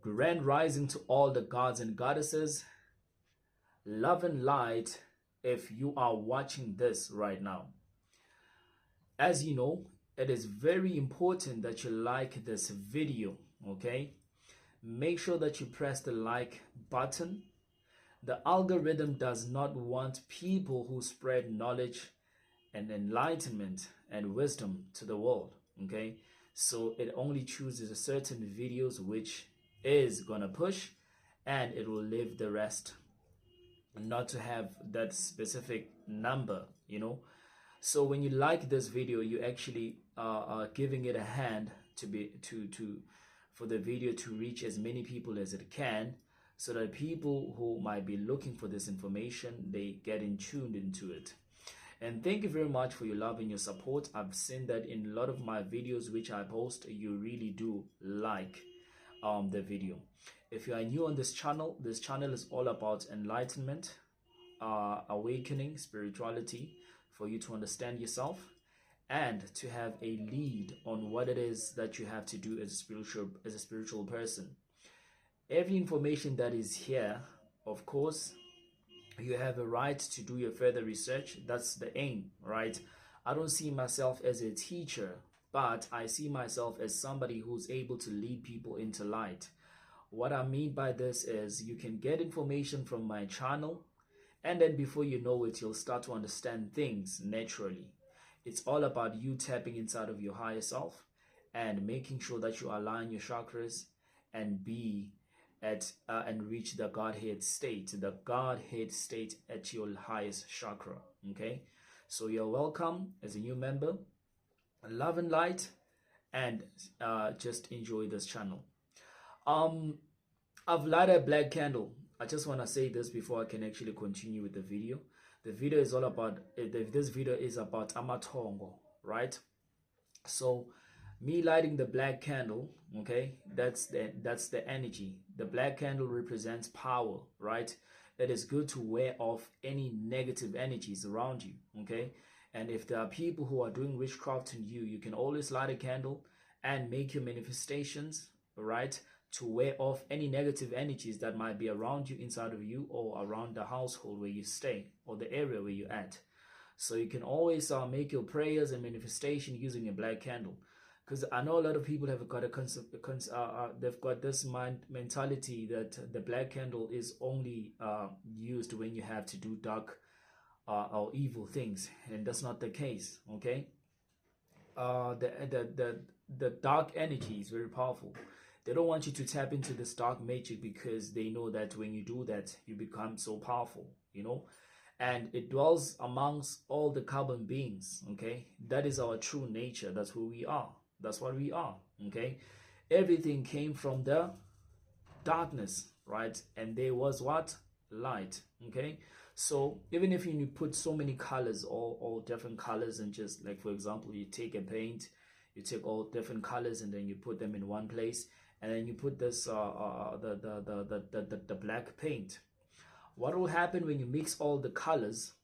Grand rising to all the gods and goddesses, love and light if you are watching this right now. As you know, it is very important that you like this video, okay? Make sure that you press the like button. The algorithm does not want people who spread knowledge and enlightenment and wisdom to the world, okay? So it only chooses certain videos which is gonna push, and it will leave the rest not to have that specific number, you know. So when you like this video, you actually are giving it a hand for the video to reach as many people as it can, so that people who might be looking for this information, they get in tuned into it. And thank you very much for your love and your support. I've seen that in a lot of my videos which I post, you really do like the video. If you are new on this channel is all about enlightenment, awakening, spirituality, for you to understand yourself and to have a lead on what it is that you have to do as a spiritual person. Every information that is here, of course, you have a right to do your further research. That's the aim, right? I don't see myself as a teacher, but I see myself as somebody who's able to lead people into light. What I mean by this is you can get information from my channel, and then before you know it, you'll start to understand things naturally. It's all about you tapping inside of your higher self and making sure that you align your chakras and be at and reach the Godhead state at your highest chakra. Okay, so you're welcome as a new member. Love and light, and just enjoy this channel. I've lighted a black candle. I just want to say this before I can actually continue with the video. The video is all about this video is about Amathongo, right? So me lighting the black candle, okay, that's the energy. The black candle represents power, right? It is good to wear off any negative energies around you, okay? And if there are people who are doing witchcraft on you, you can always light a candle and make your manifestations, right, to wear off any negative energies that might be around you, inside of you, or around the household where you stay, or the area where you're at. So you can always make your prayers and manifestation using a black candle. Because I know a lot of people have got they've got this mentality that the black candle is only used when you have to do dark or evil things, and that's not the case. Okay, the dark energy is very powerful. They don't want you to tap into this dark magic because they know that when you do that, you become so powerful, you know. And it dwells amongst all the carbon beings. Okay, that is our true nature. That's who we are. That's what we are, okay? Everything came from the darkness, right? And there was what? Light, okay? So even if you put so many colors, all different colors, and just like, for example, you take a paint, you take all different colors and then you put them in one place, and then you put this the black paint. What will happen when you mix all the colors?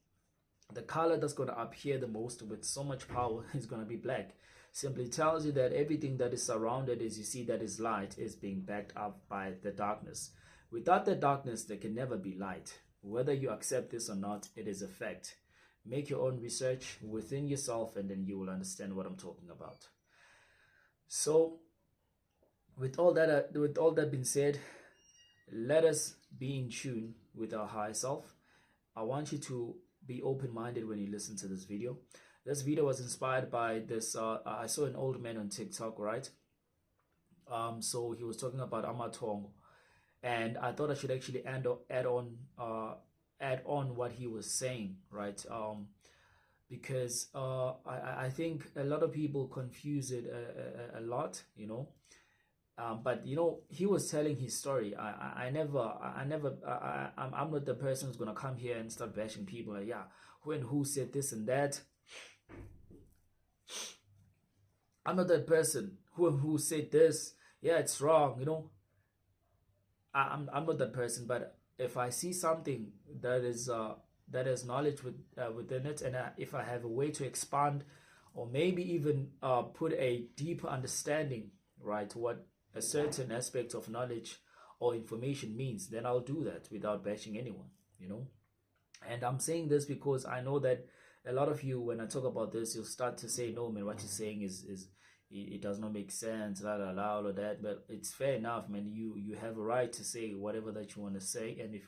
The color that's going to appear the most with so much power is going to be black. Simply tells you that everything that is surrounded, as you see, that is light, is being backed up by the darkness. Without the darkness, there can never be light. Whether you accept this or not, it is a fact. Make your own research within yourself, and then you will understand what I'm talking about. So with all that being said, let us be in tune with our higher self. I want you to be open-minded when you listen to this video. This video was inspired by this. I saw an old man on TikTok, right? So he was talking about Amatongo, and I thought I should actually add on what he was saying, right? Because I think a lot of people confuse it a lot, you know. But you know, he was telling his story. I'm not the person who's gonna come here and start bashing people like, yeah, who said this and that. I'm not that person who said this. Yeah, it's wrong. You know, I'm not that person. But if I see something that has knowledge within it, and if I have a way to expand, or maybe even put a deeper understanding, right, what a certain aspect of knowledge or information means, then I'll do that without bashing anyone, you know. And I'm saying this because I know that a lot of you, when I talk about this, you'll start to say, no, man, what you're saying is it does not make sense, la la la, all of that. But it's fair enough, man. You have a right to say whatever that you want to say, and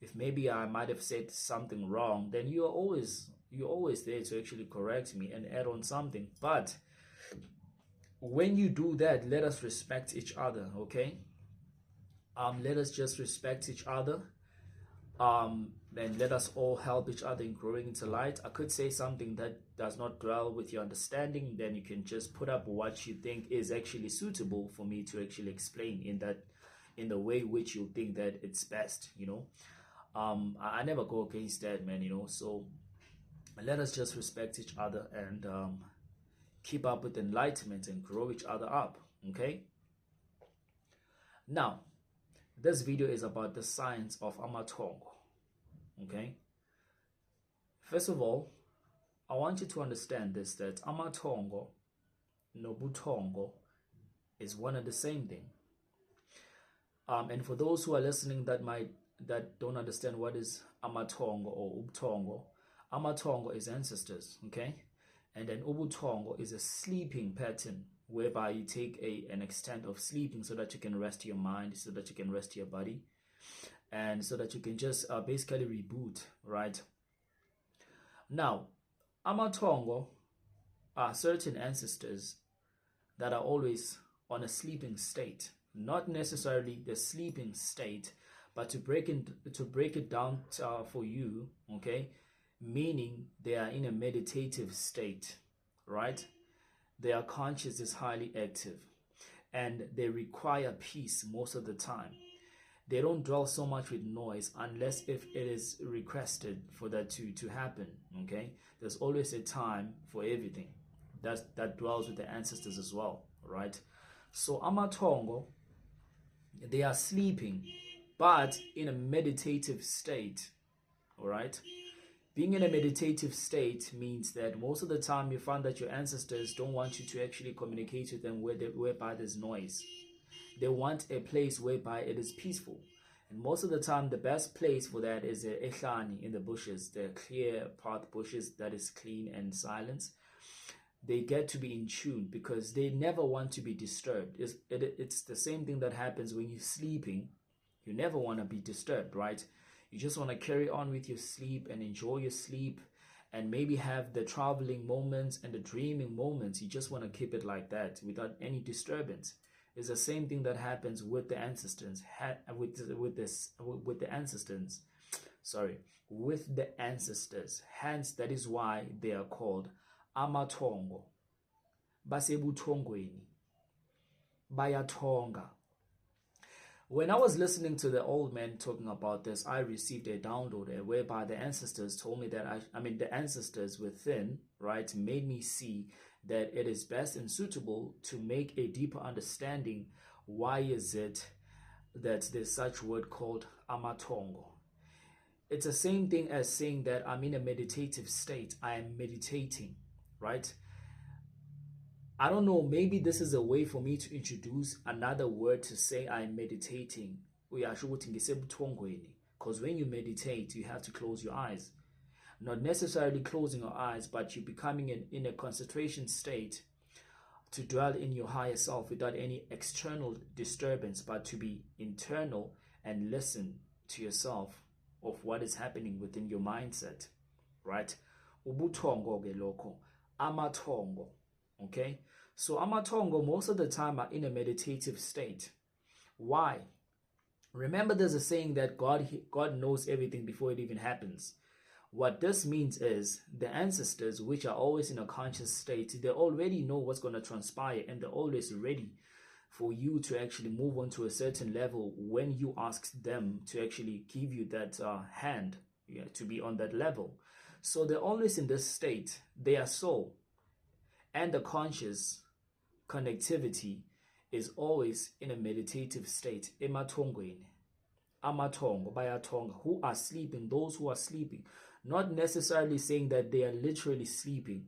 if maybe I might have said something wrong, then you're always there to actually correct me and add on something. But when you do that, let us respect each other, okay? Let us just respect each other. And let us all help each other in growing into light. I could say something that does not dwell with your understanding, then you can just put up what you think is actually suitable for me to actually explain in the way which you think that it's best, you know. I never go against that, man, you know. So let us just respect each other and keep up with enlightenment and grow each other up, okay? Now, this video is about the science of Amathongo, okay? First of all, I want you to understand this, that Amathongo no Buthongo is one and the same thing. And for those who are listening that don't understand what is Amathongo or Ubuthongo, Amathongo is ancestors, okay? And then Ubuthongo is a sleeping pattern whereby you take an extent of sleeping so that you can rest your mind, so that you can rest your body, and so that you can just basically reboot, right? Now, Amathongo are certain ancestors that are always on a sleeping state, not necessarily the sleeping state, but to break it down for you, okay, meaning they are in a meditative state, right? Their conscious is highly active and they require peace most of the time. They don't dwell so much with noise unless if it is requested for that to happen, okay? There's always a time for everything. That dwells with the ancestors as well, right? So Amathongo, they are sleeping, but in a meditative state, all right? Being in a meditative state means that most of the time you find that your ancestors don't want you to actually communicate with them whereby there's noise. They want a place whereby it is peaceful. And most of the time, the best place for that is the ehlani, in the bushes, the clear path bushes that is clean and silent. They get to be in tune because they never want to be disturbed. It's the same thing that happens when you're sleeping. You never want to be disturbed, right? You just want to carry on with your sleep and enjoy your sleep and maybe have the traveling moments and the dreaming moments. You just want to keep it like that without any disturbance. It's the same thing that happens with the ancestors, with the ancestors. Hence, that is why they are called Amathongo. Basebuthongweni. Bayathonga. When I was listening to the old man talking about this, I received a download whereby the ancestors told me that the ancestors within, right, made me see that it is best and suitable to make a deeper understanding. Why is it that there's such word called Amathongo? It's the same thing as saying that I'm in a meditative state. I am meditating, right? I don't know, maybe this is a way for me to introduce another word to say I'm meditating. Because when you meditate, you have to close your eyes. Not necessarily closing your eyes, but you're becoming in a concentration state to dwell in your higher self without any external disturbance, but to be internal and listen to yourself of what is happening within your mindset, right? Ubuthongo ke lokho, Amathongo. Okay, so Amathongo most of the time are in a meditative state. Why? Remember, there's a saying that God knows everything before it even happens. What this means is the ancestors, which are always in a conscious state, they already know what's going to transpire and they're always ready for you to actually move on to a certain level when you ask them to actually give you that hand, to be on that level. So they're always in this state. Their soul and the conscious connectivity is always in a meditative state. Emathongweni. Amathongo, bayathonga, who are sleeping, those who are sleeping. Not necessarily saying that they are literally sleeping,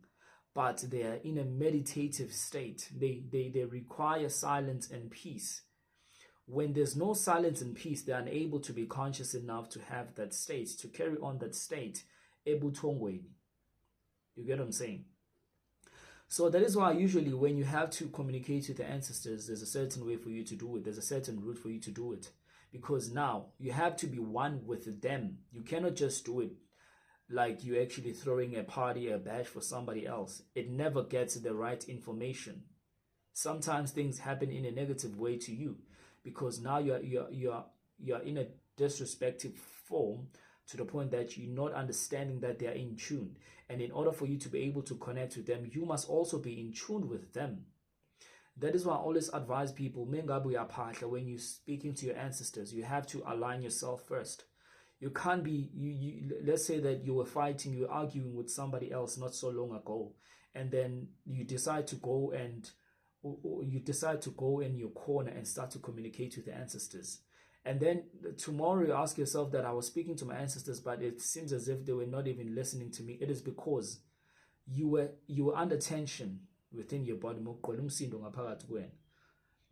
but they are in a meditative state. They require silence and peace. When there's no silence and peace, they're unable to be conscious enough to have that state, to carry on that state. Ebuthongweni. You get what I'm saying? So that is why usually when you have to communicate with the ancestors, there's a certain way for you to do it. There's a certain route for you to do it. Because now you have to be one with them. You cannot just do it like you're actually throwing a party, a bash for somebody else. It never gets the right information. Sometimes things happen in a negative way to you because now you're in a disrespectful form to the point that you're not understanding that they are in tune. And in order for you to be able to connect with them, you must also be in tune with them. That is why I always advise people, when you're speaking to your ancestors, you have to align yourself first. You can't be, let's say that you were fighting, you were arguing with somebody else not so long ago, and then you decide to go in your corner and start to communicate with the ancestors. And then tomorrow you ask yourself that I was speaking to my ancestors, but it seems as if they were not even listening to me. It is because you were under tension within your body.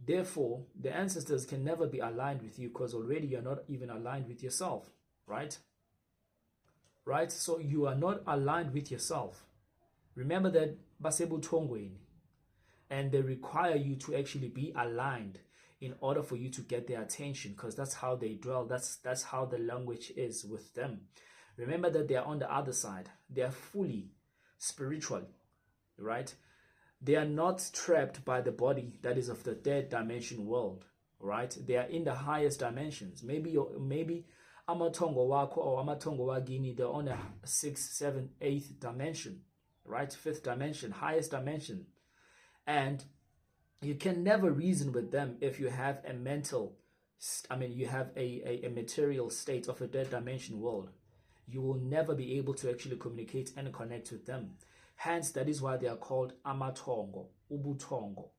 Therefore, the ancestors can never be aligned with you because already you're not even aligned with yourself, right? Right? So you are not aligned with yourself. Remember that basebu tongweni, and they require you to actually be aligned in order for you to get their attention, because that's how they dwell. That's how the language is with them. Remember that they are on the other side. They are fully spiritual, right? They are not trapped by the body that is of the third dimension world, right? They are in the highest dimensions. Maybe amatongo wako or amatongo wagini, they're on a 6th, 7th, 8th dimension, right? 5th dimension, highest dimension. And you can never reason with them if you have a you have a material state of a third dimension world. You will never be able to actually communicate and connect with them. Hence, that is why they are called amatongo, ubutongo.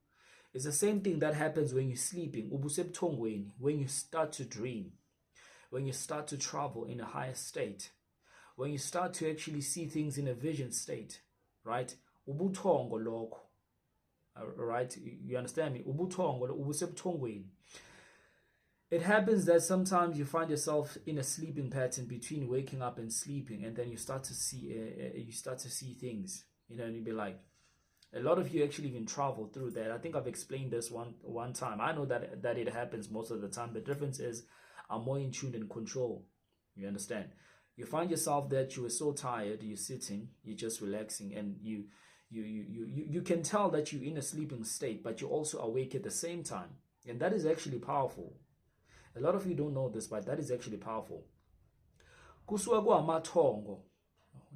It's the same thing that happens when you're sleeping, ubusebtongweni, when you start to dream, when you start to travel in a higher state, when you start to actually see things in a vision state, right? Ubutongo lokho. Right, you understand me? It happens that sometimes you find yourself in a sleeping pattern between waking up and sleeping, and then you start to see things, and you'll be like, a lot of you actually even travel through that. I think I've explained this one time. I know that it happens most of the time. The difference is I'm more in tune and control. You understand? You find yourself that you were so tired, you're sitting, you're just relaxing, and you can tell that you're in a sleeping state, but you're also awake at the same time. And that is actually powerful. A lot of you don't know this, but that is actually powerful. Kusuka amatongo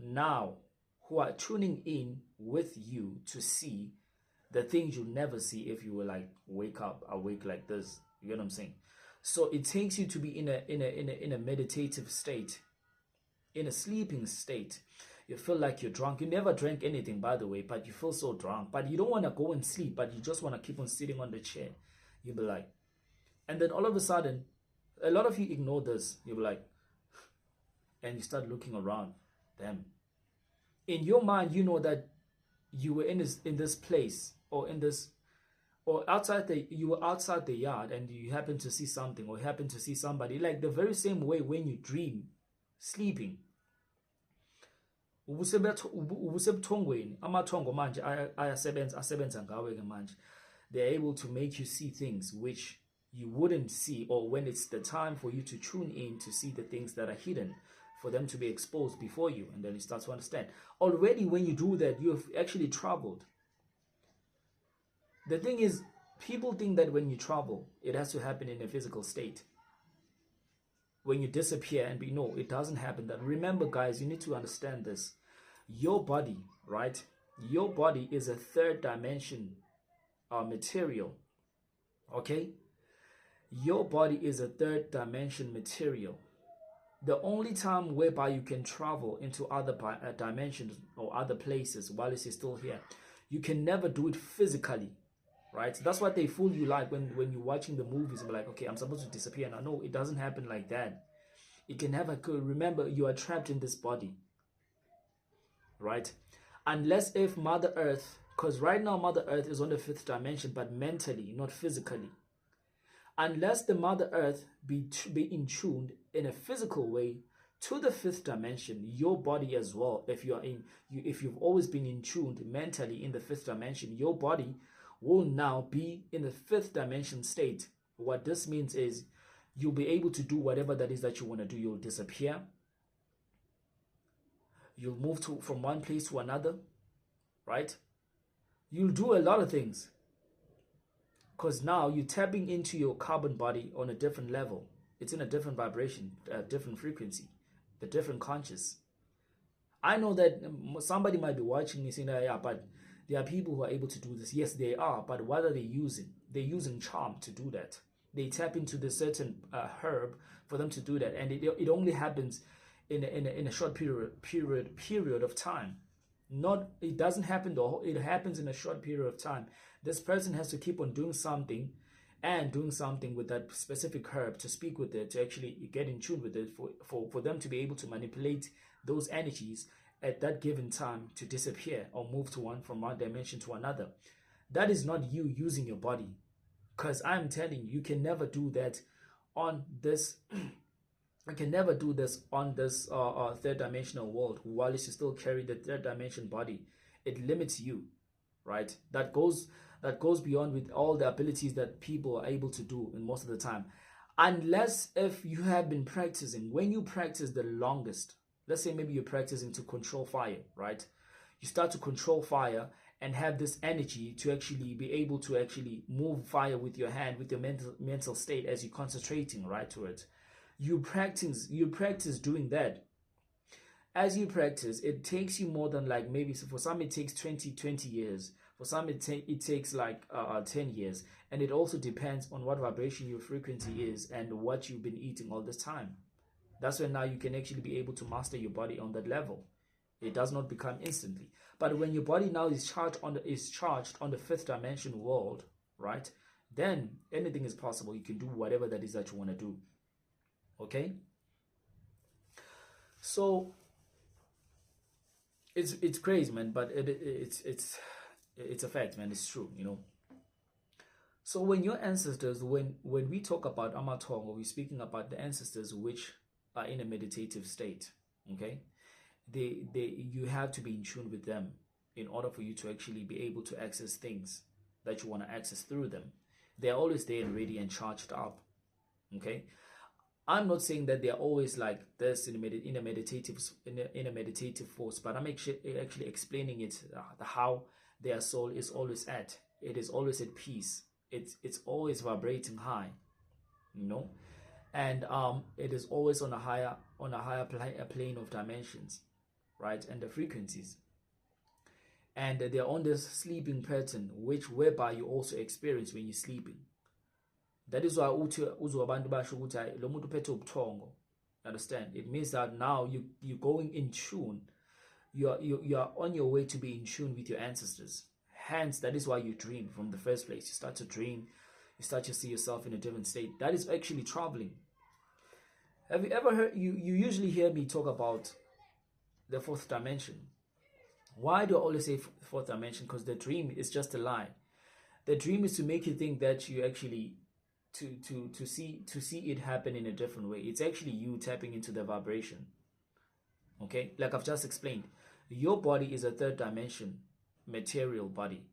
now who are tuning in with you to see the things you'll never see if you were like awake like this. You get what I'm saying? So it takes you to be in a meditative state, in a sleeping state. You feel like you're drunk. You never drank anything, by the way, but you feel so drunk. But you don't want to go and sleep, but you just want to keep on sitting on the chair. You'll be like, and then all of a sudden, a lot of you ignore this. You'll be like, and you start looking around. Damn. In your mind, you know that you were in this place, or you were outside the yard, and you happen to see something, or happen to see somebody. Like the very same way when you dream, sleeping. Ubusebthongweni, amathongo manje asebenza ngawe ke manje. They're able to make you see things which you wouldn't see, or when it's the time for you to tune in to see the things that are hidden, for them to be exposed before you, and then you start to understand. Already when you do that, you've actually traveled. The thing is, people think that when you travel, it has to happen in a physical state. When you disappear and no, it doesn't happen that. Remember, guys, you need to understand this. Your body, right? Your body is a third dimension material. Okay? Your body is a third dimension material. The only time whereby you can travel into other dimensions or other places while it's still here, you can never do it physically, right? That's what they fool you like when you're watching the movies and be like, okay, I'm supposed to disappear now. No, it doesn't happen like that. It can never. Remember, you are trapped in this body, right? Unless if Mother Earth, because right now Mother Earth is on the 5th dimension, but mentally, not physically. Unless the Mother Earth be in tuned in a physical way to the fifth dimension, your body as well. If you've always been in tuned mentally in the fifth dimension, your body will now be in the fifth dimension state. What this means is you'll be able to do whatever that is that you want to do. You'll disappear. You'll move from one place to another, right? You'll do a lot of things because now you're tapping into your carbon body on a different level. It's in a different vibration, a different frequency, the different conscious. I know that somebody might be watching me saying, yeah, but there are people who are able to do this. Yes, they are, but what are they using? They're using charm to do that. They tap into the certain herb for them to do that, and it only happens in a short period of time. It doesn't happen though. It happens in a short period of time. This person has to keep on doing something with that specific herb, to speak with it, to actually get in tune with it, for them to be able to manipulate those energies at that given time to disappear or move from one dimension to another. That is not you using your body, because I'm telling you, you can never do that on this. I can never do this on this third dimensional world while you still carry the third dimension body. It limits you, right? That goes beyond with all the abilities that people are able to do in most of the time. Unless if you have been practicing, when you practice the longest, let's say maybe you're practicing to control fire, right? You start to control fire and have this energy to actually be able to actually move fire with your hand, with your mental state as you're concentrating, right, to it. You practice doing that. As you practice, it takes you more than, like, maybe for some it takes 20 years. For some it takes like 10 years. And it also depends on what vibration your frequency is and what you've been eating all this time. That's when now you can actually be able to master your body on that level. It does not become instantly. But when your body now is charged on the fifth dimension world, right, then anything is possible. You can do whatever that is that you want to do. Okay, so it's crazy, man, but it's a fact, man. It's true, you know. So when your ancestors, when we talk about Amatongo, we're speaking about the ancestors which are in a meditative state. Okay, you have to be in tune with them in order for you to actually be able to access things that you want to access through them. They're always there and ready and charged up. Okay. I'm not saying that they're always like this in a meditative force, but I'm actually explaining it, how their soul is always at. It is always at peace. It's always vibrating high, you know, and it is always on a higher plane of dimensions, right, and the frequencies, and they're on this sleeping pattern, whereby you also experience when you're sleeping. That is why abantu basho ukuthi lo muntu uphethe ubuthongo. Understand? It means that now you're going in tune. You are on your way to be in tune with your ancestors. Hence, that is why you dream from the first place. You start to dream. You start to see yourself in a different state. That is actually traveling. Have you ever heard? You usually hear me talk about the fourth dimension. Why do I always say fourth dimension? Because the dream is just a lie. The dream is to make you think that you actually to see it happen in a different way. It's actually you tapping into the vibration. Okay, like I've just explained, your body is a third dimension material body,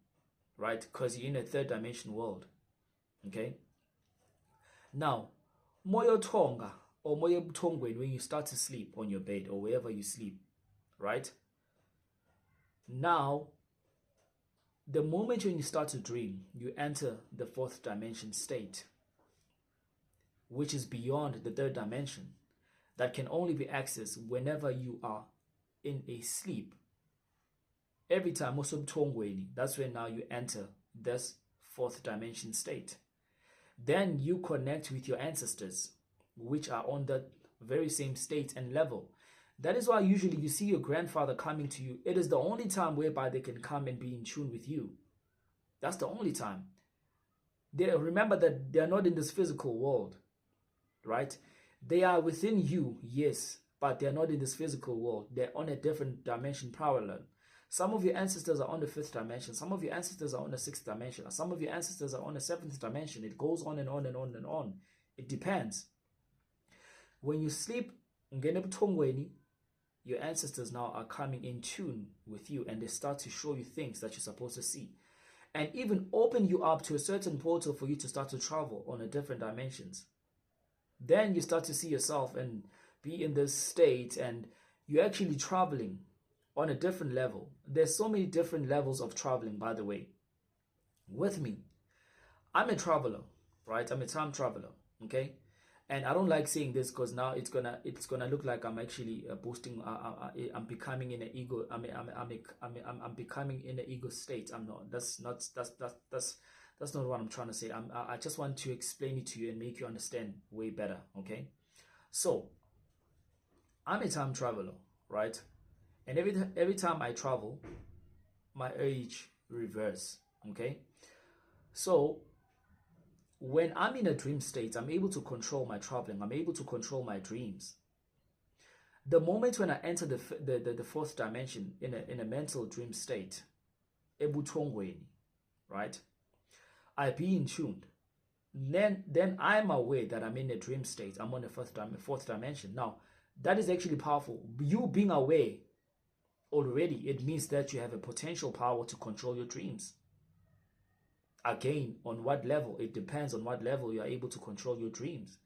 right? Because you're in a third dimension world. Okay, now moyo tonga or moyo butongweni, when you start to sleep on your bed or wherever you sleep, right? Now the moment when you start to dream, you enter the fourth dimension state, which is beyond the third dimension, that can only be accessed whenever you are in a sleep. Every time, that's when now you enter this fourth dimension state. Then you connect with your ancestors, which are on that very same state and level. That is why usually you see your grandfather coming to you. It is the only time whereby they can come and be in tune with you. That's the only time. Remember that they are not in this physical world, right? They are within you, yes, but they are not in this physical world. They're on a different dimension parallel. Some of your ancestors are on the 5th dimension. Some of your ancestors are on the 6th dimension. Some of your ancestors are on the 7th dimension. It goes on and on and on and on. It depends. When you sleep, your ancestors now are coming in tune with you, and they start to show you things that you're supposed to see, and even open you up to a certain portal for you to start to travel on a different dimensions. Then you start to see yourself and be in this state, and you're actually traveling on a different level. There's so many different levels of traveling, by the way. With me, I'm a traveler, right? I'm a time traveler, okay? And I don't like saying this because now it's gonna look like I'm actually boasting. I'm becoming in an ego. I'm becoming in an ego state. I'm not. That's not what I'm trying to say. I just want to explain it to you and make you understand way better. Okay. So I'm a time traveler, right? And every time I travel, my age reverse. Okay. So when I'm in a dream state, I'm able to control my traveling. I'm able to control my dreams. The moment when I enter the 4th dimension in a mental dream state, right? I be in tuned. Then I'm aware that I'm in a dream state. I'm on the 4th dimension. Now, that is actually powerful. You being aware already, it means that you have a potential power to control your dreams. Again, on what level? It depends on what level you are able to control your dreams.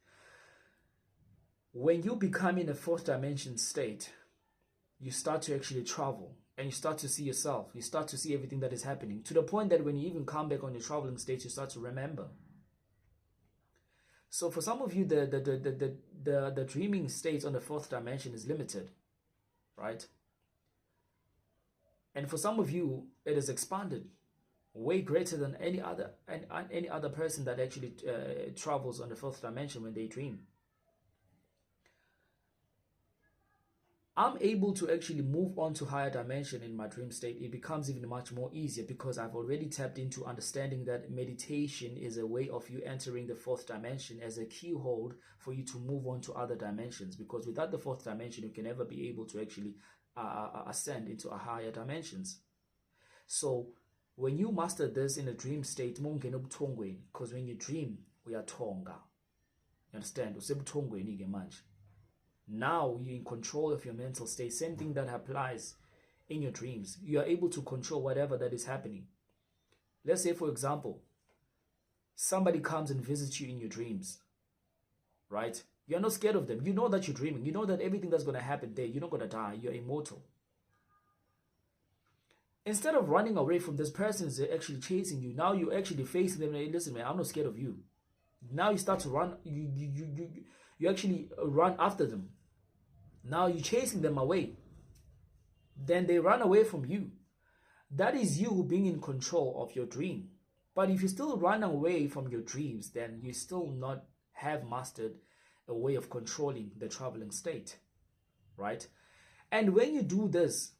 When you become in a 4th dimension state, you start to actually travel, and you start to see yourself. You start to see everything that is happening, to the point that when you even come back on your traveling state, you start to remember. So for some of you, the dreaming state on the 4th dimension is limited, right? And for some of you, it is expanded, way greater than any other person that actually travels on the 4th dimension when they dream. I'm able to actually move on to higher dimension in my dream state. It becomes even much more easier because I've already tapped into understanding that meditation is a way of you entering the 4th dimension as a keyhole for you to move on to other dimensions. Because without the 4th dimension, you can never be able to actually ascend into a higher dimensions. So when you master this in a dream state, because when you dream, we are tonga. You understand? Now you're in control of your mental state. Same thing that applies in your dreams. You are able to control whatever that is happening. Let's say, for example, somebody comes and visits you in your dreams, right? You're not scared of them. You know that you're dreaming. You know that everything that's going to happen there, you're not going to die. You're immortal. Instead of running away from this person is actually chasing you, now you're actually facing them and hey, listen, man, I'm not scared of you. Now you start to run. You actually run after them. Now you're chasing them away. Then they run away from you. That is you being in control of your dream. But if you still run away from your dreams, then you still not have mastered a way of controlling the traveling state, right? And when you do this,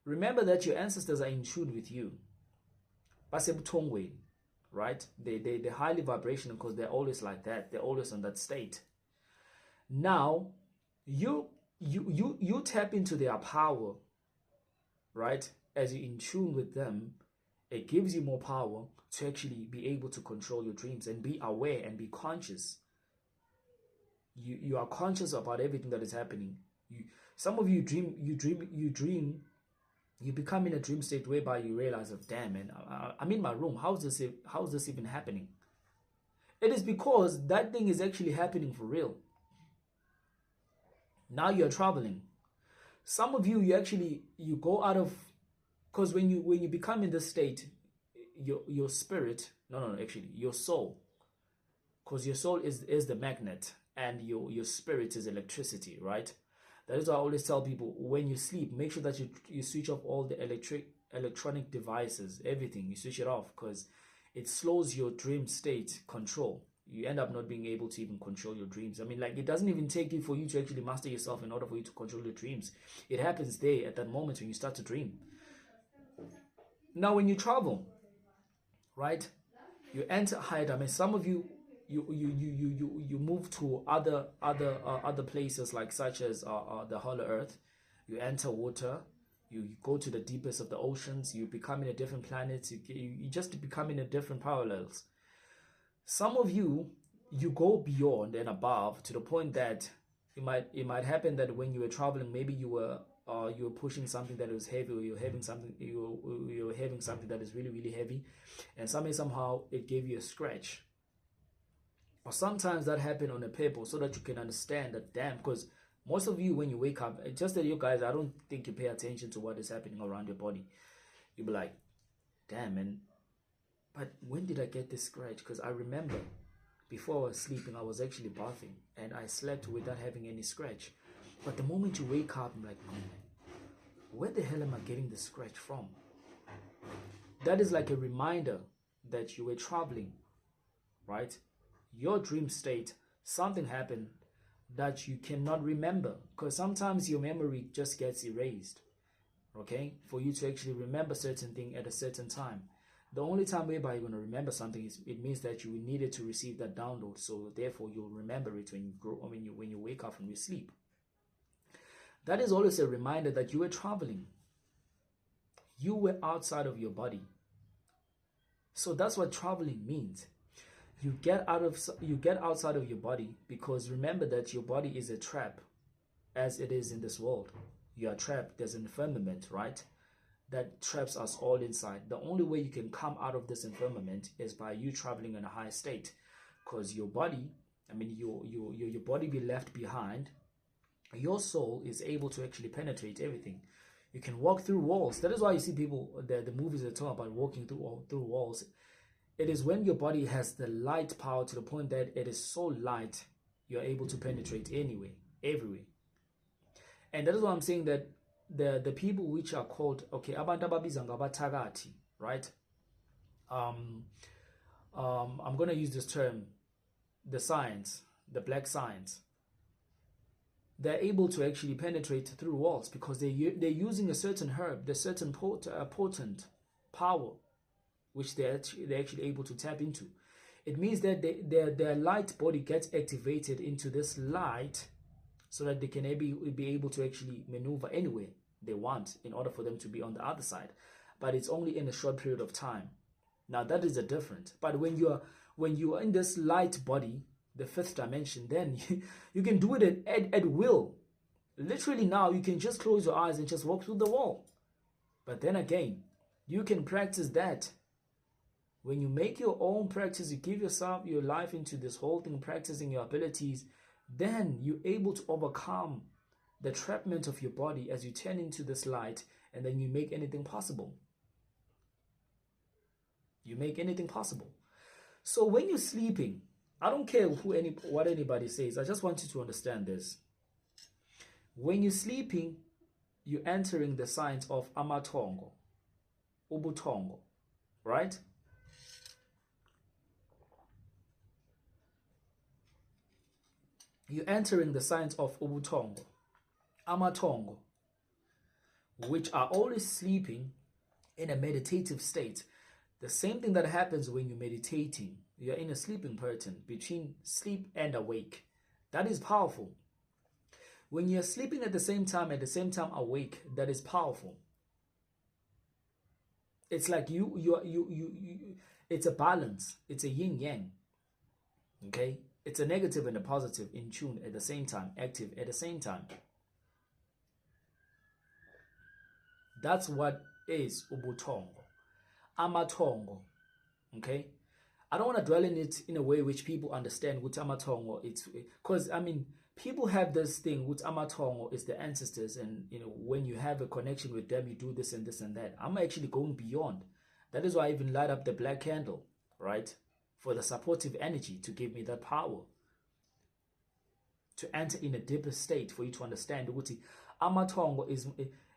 remember that your ancestors are in tune with you. Right? They're highly vibrational because they're always like that. They're always in that state. Now, you tap into their power, right? As you're in tune with them, it gives you more power to actually be able to control your dreams and be aware and be conscious. You are conscious about everything that is happening. Some of you dream. You become in a dream state whereby you realize, of damn, man, I'm in my room. How is this even happening? It is because that thing is actually happening for real. Now you're traveling. Some of you, you go out of, because when you become in this state, your spirit, your soul, because your soul is the magnet and your spirit is electricity, right? That is why I always tell people, when you sleep, make sure that you switch off all the electronic devices, everything. You switch it off because it slows your dream state control. You end up not being able to even control your dreams. I mean, like, it doesn't even take you for you to actually master yourself in order for you to control your dreams. It happens there at that moment when you start to dream. Now, when you travel, right, you enter higher dimensions. Some of you, you move to other places, like such as the hollow earth. You enter water, You go to the deepest of the oceans. You become in a different planet. You just become in a different parallels. Some of you go beyond and above to the point that it might happen that when you were traveling, maybe you were pushing something that was heavy, or you're having something that is really, really heavy, and somehow it gave you a scratch. Or sometimes that happened on a paper, so that you can understand that, damn, because most of you, when you wake up, just that you guys, I don't think you pay attention to what is happening around your body. You'll be like, damn, man, but when did I get this scratch? Because I remember before I was sleeping, I was actually bathing and I slept without having any scratch. But the moment you wake up, I'm like, man, where the hell am I getting the scratch from? That is like a reminder that you were traveling, right? Your dream state, something happened that you cannot remember, because sometimes your memory just gets erased, okay? For you to actually remember certain thing at a certain time. The only time whereby you're going to remember something is it means that you needed to receive that download. So therefore you'll remember it when you grow, or when you wake up from your sleep. That is always a reminder that you were traveling. You were outside of your body. So that's what traveling means. You get outside of your body, because remember that your body is a trap, as it is in this world. You are trapped. There's an firmament, right, that traps us all inside. The only way you can come out of this firmament is by you traveling in a high state, because your body, your body be left behind. Your soul is able to actually penetrate everything. You can walk through walls. That is why you see people, the movies that talk about walking through walls. It is when your body has the light power to the point that it is so light, you're able to penetrate everywhere. And that is why I'm saying that the people which are called, okay, abantu ababiza ngabathakathi, right? I'm going to use this term, the science, the black science. They're able to actually penetrate through walls because they're using a certain herb, the certain potent power, which they're actually able to tap into. It means that their light body gets activated into this light, so that they can be able to actually maneuver anywhere they want in order for them to be on the other side. But it's only in a short period of time. Now that is a different. But when you are in this light body, the fifth dimension, then you can do it at will. Literally now you can just close your eyes and just walk through the wall. But then again, you can practice that. When you make your own practice, you give yourself, your life into this whole thing, practicing your abilities, then you're able to overcome the trapment of your body as you turn into this light, and then you make anything possible. You make anything possible. So when you're sleeping, I don't care what anybody says. I just want you to understand this. When you're sleeping, you're entering the signs of Amathongo, Ubuthongo, right? You're entering the signs of Ubuthongo, Amatongo, which are always sleeping in a meditative state. The same thing that happens when you're meditating. You're in a sleeping pattern between sleep and awake. That is powerful. When you're sleeping at the same time awake, that is powerful. It's like it's a balance. It's a yin yang. Okay? It's a negative and a positive in tune at the same time, active at the same time. That's what is Ubuthongo, Amathongo. Okay? I don't want to dwell in it in a way which people understand with Amathongo. It's because people have this thing with Amathongo is the ancestors, and when you have a connection with them, you do this and this and that. I'm actually going beyond. That is why I even light up the black candle, right? For the supportive energy to give me that power to enter in a deeper state, for you to understand what Amathongo is.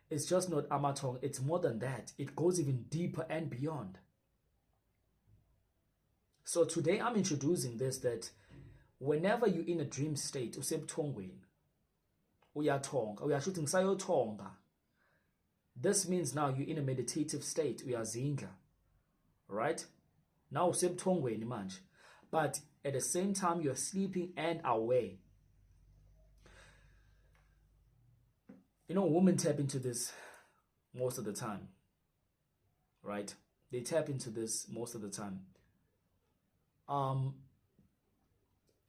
It's just not Amathongo, it's more than that. It goes even deeper and beyond. So today I'm introducing this, that whenever you're in a dream state, usebuthongweni, uyathonga, uyashuthi ngisayothonga. This means now you're in a meditative state, uyazindla, right? Now usebuthongweni manje. But at the same time you're sleeping and aware. Women tap into this most of the time, right? They tap into this most of the time.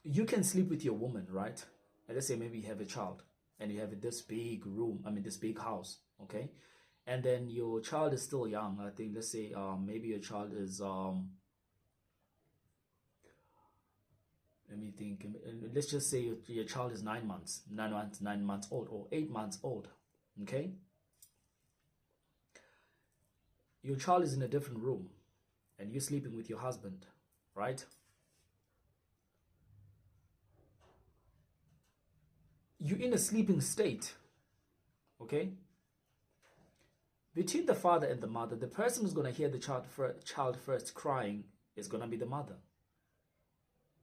You can sleep with your woman, right? And let's say maybe you have a child and you have this big room, this big house, okay? And then your child is still young. I think, let's say maybe your child is let me think. Let's just say your child is 9 months old, or 8 months old, okay? Your child is in a different room and you're sleeping with your husband, right? You're in a sleeping state, okay? Between the father and the mother, the person who's going to hear the child first crying is going to be the mother.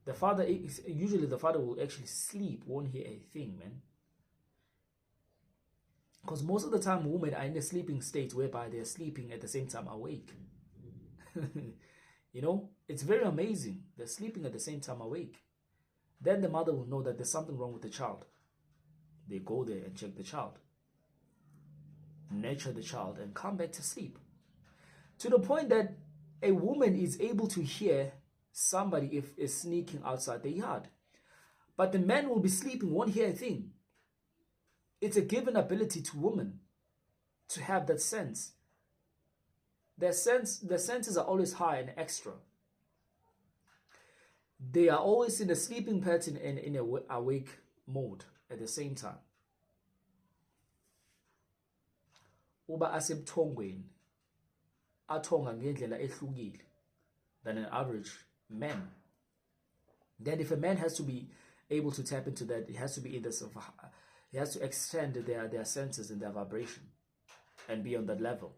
The father, usually the father will actually sleep, won't hear a thing, man. Because most of the time women are in a sleeping state whereby they're sleeping at the same time awake. You know, it's very amazing. They're sleeping at the same time awake. Then the mother will know that there's something wrong with the child. They go there and check the child, nurture the child, and come back to sleep. To the point that a woman is able to hear somebody if is sneaking outside the yard. But the man will be sleeping, won't hear a thing. It's a given ability to women to have that their senses are always high and extra. They are always in a sleeping pattern and in a awake mode at the same time. Uba asebthongweni athonga ngendlela ehlukile than an average man. Then if a man has to be able to tap into that, it has to be in this, he has to extend their senses and their vibration and be on that level.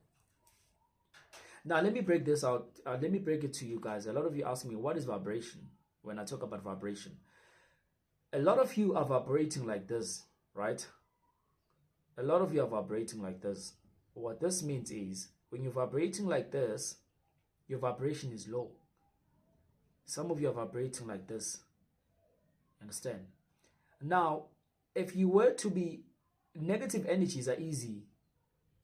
Now let me break this out. Let me break it to you guys. A lot of you ask me, what is vibration? When I talk about vibration, a lot of you are vibrating like this, right? A lot of you are vibrating like this. What this means is, when you're vibrating like this, your vibration is low. Some of you are vibrating like this. Understand? Now, if you were to be, negative energies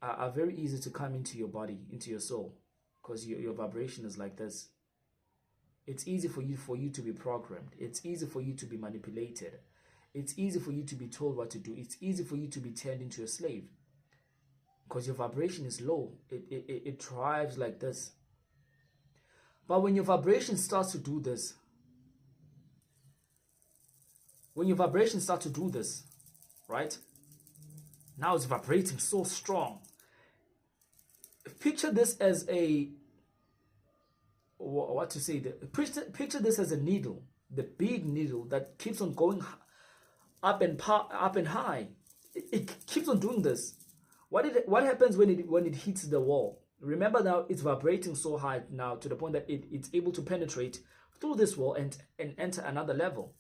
are very easy to come into your body, into your soul, because your vibration is like this. It's easy for you to be programmed. It's easy for you to be manipulated. It's easy for you to be told what to do. It's easy for you to be turned into a slave, because your vibration is low. It drives like this. But when your vibration starts to do this, right? Now it's vibrating so strong. Picture this as a, picture this as a needle, the big needle that keeps on going up and high. It keeps on doing this. What happens when it hits the wall? Remember, now it's vibrating so high now to the point that it's able to penetrate through this wall and enter another level.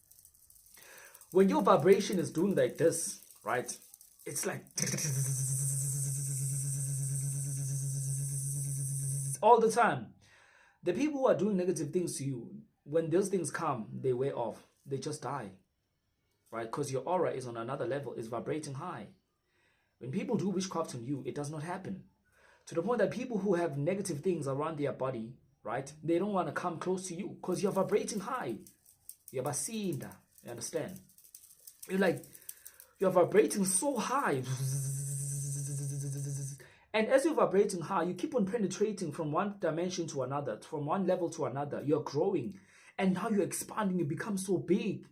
When your vibration is doing like this, right? It's like all the time. The people who are doing negative things to you, when those things come, they wear off. They just die, right? Because your aura is on another level, is vibrating high. When people do witchcraft on you, it does not happen. To the point that people who have negative things around their body, right? They don't want to come close to you because you're vibrating high. You're basinda. You understand? You're vibrating so high. And as you're vibrating high, you keep on penetrating from one dimension to another, from one level to another. You're growing. And now you're expanding. You become so big.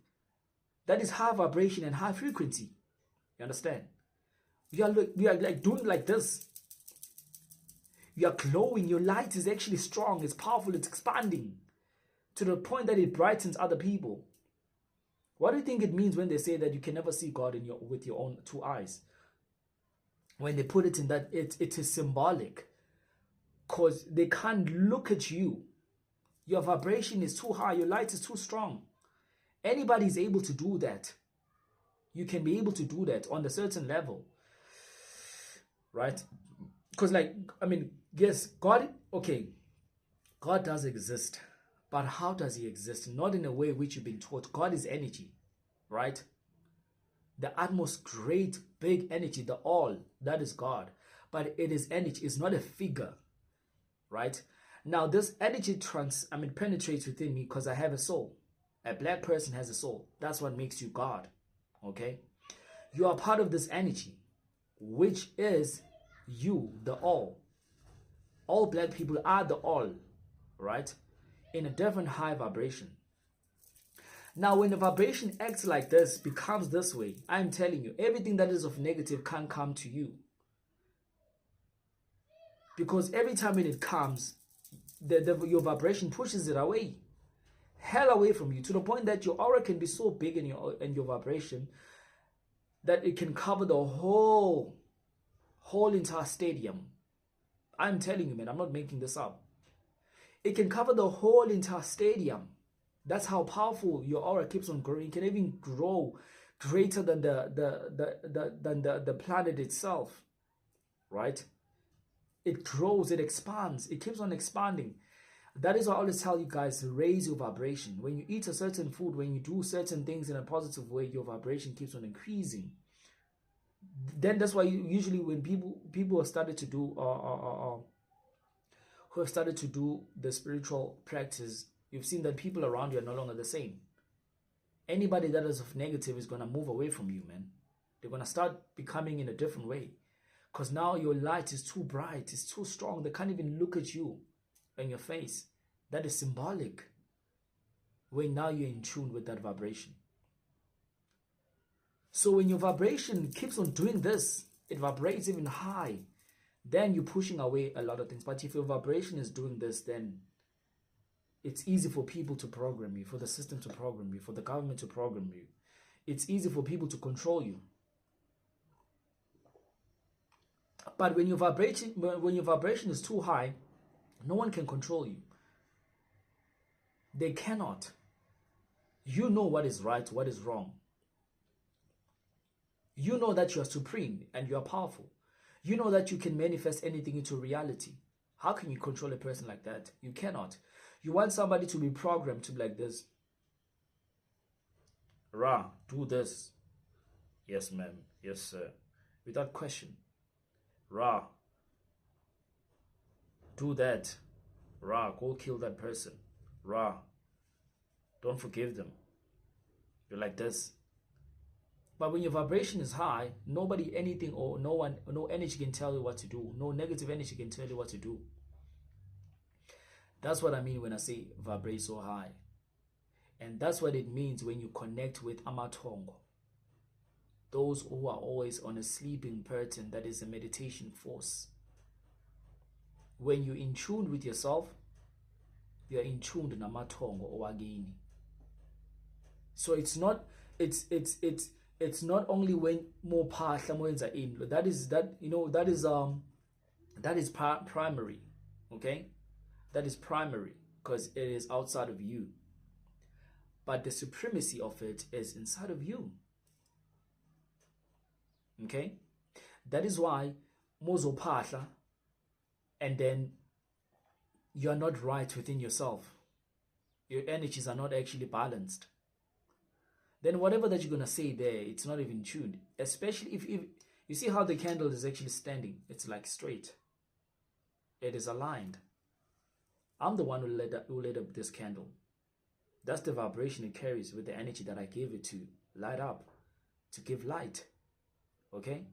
That is high vibration and high frequency. You understand? You are like doing like this. You are glowing. Your light is actually strong. It's powerful. It's expanding to the point that it brightens other people. What do you think it means when they say that you can never see God with your own two eyes? When they put it in that, it is symbolic, because they can't look at you. Your vibration is too high. Your light is too strong. Anybody is able to do that. You can be able to do that on a certain level, right? Because yes, God does exist. But how does he exist? Not in a way which you've been taught. God is energy, right? The utmost great big energy, the all, that is God. but it is energy. It's not a figure, right? Now this energy penetrates within me because I have a soul. A black person has a soul. That's what makes you God, okay? You are part of this energy, which is you, the all. All black people are the all, right? In a different high vibration. Now, when the vibration acts like this, becomes this way, I'm telling you, everything that is of negative can't come to you. Because every time when it comes, your vibration pushes it away. Hell away from you, to the point that your aura can be so big in your vibration that it can cover the whole entire stadium. I'm telling you, man, I'm not making this up. It can cover the whole entire stadium. That's how powerful your aura keeps on growing. It can even grow greater than the planet itself, right? It grows, it expands, it keeps on expanding. That is why I always tell you guys, raise your vibration. When you eat a certain food, when you do certain things in a positive way, your vibration keeps on increasing. Then that's why usually when people have started to do who have started to do the spiritual practice, you've seen that people around you are no longer the same. Anybody that is of negative is going to move away from you, man. They're going to start becoming in a different way. Because now your light is too bright, it's too strong. They can't even look at you in your face. That is symbolic. When now you're in tune with that vibration. So when your vibration keeps on doing this, it vibrates even high, then you're pushing away a lot of things. But if your vibration is doing this, then it's easy for people to program you, for the system to program you, for the government to program you. It's easy for people to control you. But when your vibration is too high, no one can control you. They cannot. You know what is right, what is wrong. You know that you are supreme and you are powerful. You know that you can manifest anything into reality. How can you control a person like that? You cannot. You want somebody to be programmed to be like this. Ra, do this. Yes, ma'am. Yes, sir. Without question. Ra, do that. Ra, go kill that person. Ra, don't forgive them. You're like this. But when your vibration is high, nobody, anything, or no energy can tell you what to do. No negative energy can tell you what to do. That's what I mean when I say vibrate so high. And that's what it means when you connect with amatongo. Those who are always on a sleeping pattern, that is a meditation force. When you're in tune with yourself, you're in tune with amatongo or agini. So it's not only when more pahla are in. That is primary. Okay? That is primary because it is outside of you. But the supremacy of it is inside of you. Okay? That is why mozo pahla, and then you are not right within yourself. Your energies are not actually balanced. Then whatever that you're going to say there, it's not even tuned. Especially if you see how the candle is actually standing. It's like straight. It is aligned. I'm the one who lit up this candle. That's the vibration it carries with the energy that I gave it to light up, to give light. Okay?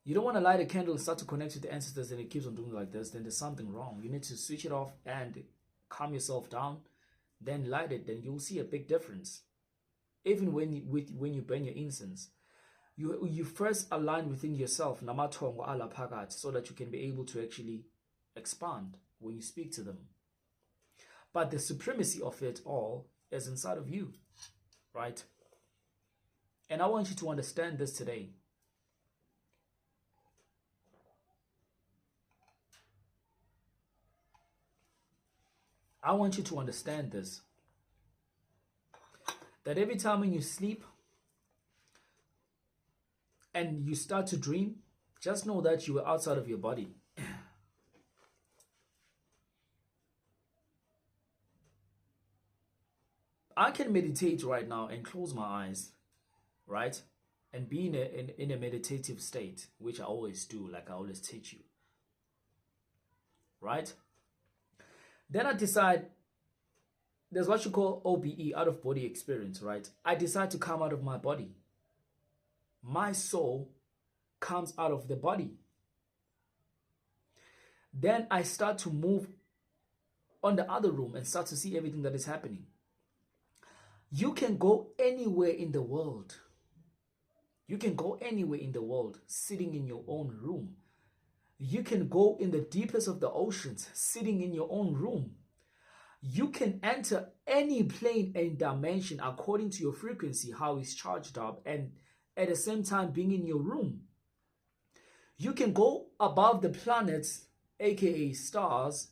You don't want to light a candle and start to connect with the ancestors and it keeps on doing like this, then there's something wrong. You need to switch it off and calm yourself down, then light it, then you'll see a big difference. Even when you burn your incense, you first align within yourself, namatongo ala pagat, so that you can be able to actually expand when you speak to them. But the supremacy of it all is inside of you, right? And I want you to understand this today. I want you to understand this. That every time when you sleep and you start to dream, just know that you are outside of your body. I can meditate right now and close my eyes, right? and be in a meditative state, which I always do, like I always teach you, right? Then I decide, there's what you call OBE, out of body experience, right? I decide to come out of my body. My soul comes out of the body. Then I start to move on the other room and start to see everything that is happening. You can go anywhere in the world. You can go anywhere in the world sitting in your own room. You can go in the deepest of the oceans sitting in your own room. You can enter any plane and dimension according to your frequency, how it's charged up, and at the same time being in your room. You can go above the planets, aka stars,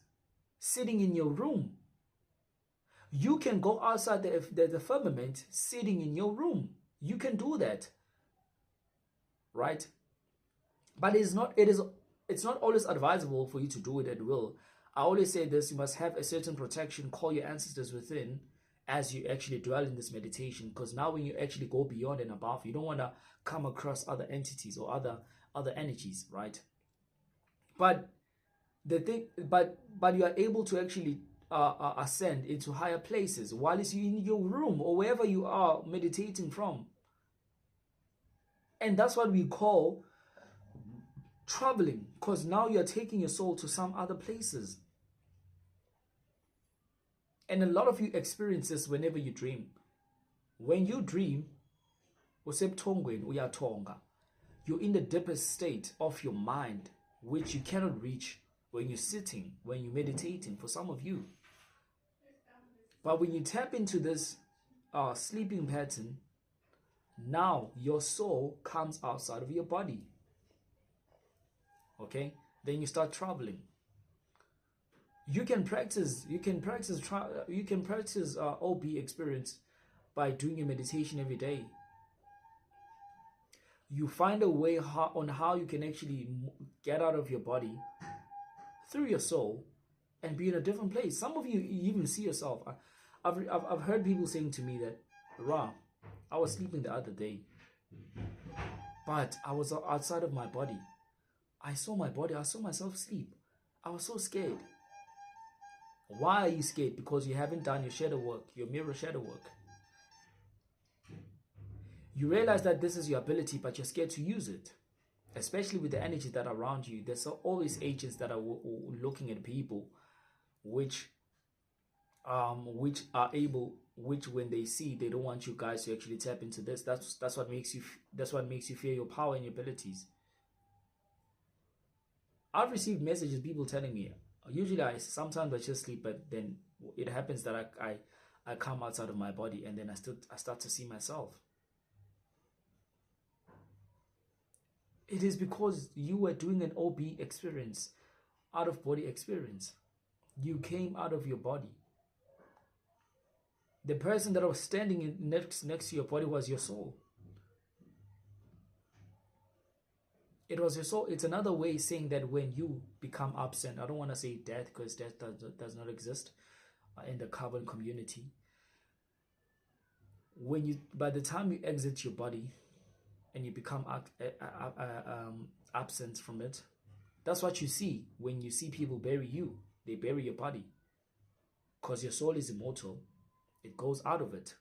sitting in your room. You can go outside the firmament sitting in your room. You can do that, right? But it's not always advisable for you to do it at will. I always say this: you must have a certain protection. Call your ancestors within as you actually dwell in this meditation, because now when you actually go beyond and above, you don't want to come across other entities or other energies, right? But the thing, but you are able to actually ascend into higher places while it's in your room or wherever you are meditating from. And that's what we call traveling, because now you're taking your soul to some other places. And a lot of you experience this whenever you dream. When you dream, you're in the deepest state of your mind, which you cannot reach when you're sitting, when you're meditating, for some of you. But when you tap into this sleeping pattern, now your soul comes outside of your body. Okay? Then you start traveling. You can practice OB experience by doing your meditation every day. You find a way on how you can actually get out of your body through your soul and be in a different place. Some of you even see yourself. I've heard people saying to me that, Ra, I was sleeping the other day, but I was outside of my body. I saw my body. I saw myself sleep. I was so scared. Why are you scared? Because you haven't done your shadow work, your mirror shadow work. You realize that this is your ability, but you're scared to use it, especially with the energy that are around you. There's always agents that are looking at people, which when they see, they don't want you guys to actually tap into this. That's what makes you fear your power and your abilities. I've received messages, people telling me, usually sometimes I just sleep, but then it happens that I come outside of my body and then I start to see myself. It is because you were doing an OB experience, out of body experience. You came out of your body. The person that was standing next to your body was your soul. It was your soul. It's another way saying that when you become absent, I don't want to say death, because death does not exist in the carbon community. By the time you exit your body and you become absent from it, that's what you see when you see people bury you. They bury your body, because your soul is immortal. It goes out of it.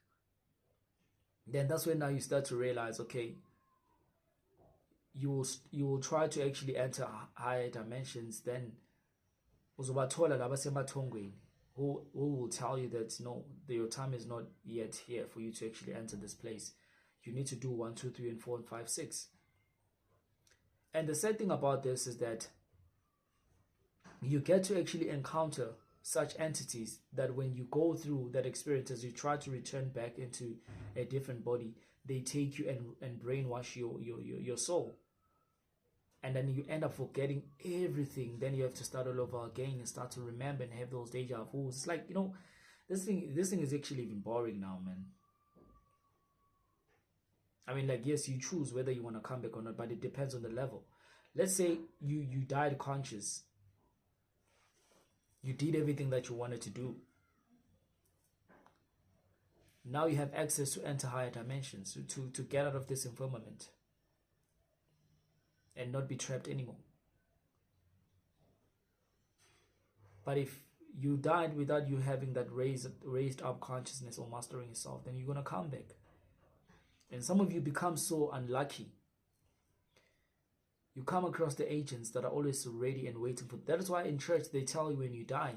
Then that's when now you start to realize, okay, you will try to actually enter higher dimensions. Then uzobathola laba semathongweni who will tell you that no, your time is not yet here for you to actually enter this place. You need to do 1, 2, 3, and 4, and 5, 6. And the sad thing about this is that you get to actually encounter such entities that when you go through that experience, as you try to return back into a different body, they take you and brainwash your soul. And then you end up forgetting everything. Then you have to start all over again and start to remember and have those deja vus. It's like, this thing is actually even boring now, man. I mean, like, yes, you choose whether you want to come back or not, but it depends on the level. Let's say you died conscious. You did everything that you wanted to do. Now you have access to enter higher dimensions, to get out of this firmament and not be trapped anymore. But if you died without you having that raised up consciousness or mastering yourself, then you're going to come back. And some of you become so unlucky. You come across the agents that are always ready and waiting for. That is why in church they tell you when you die,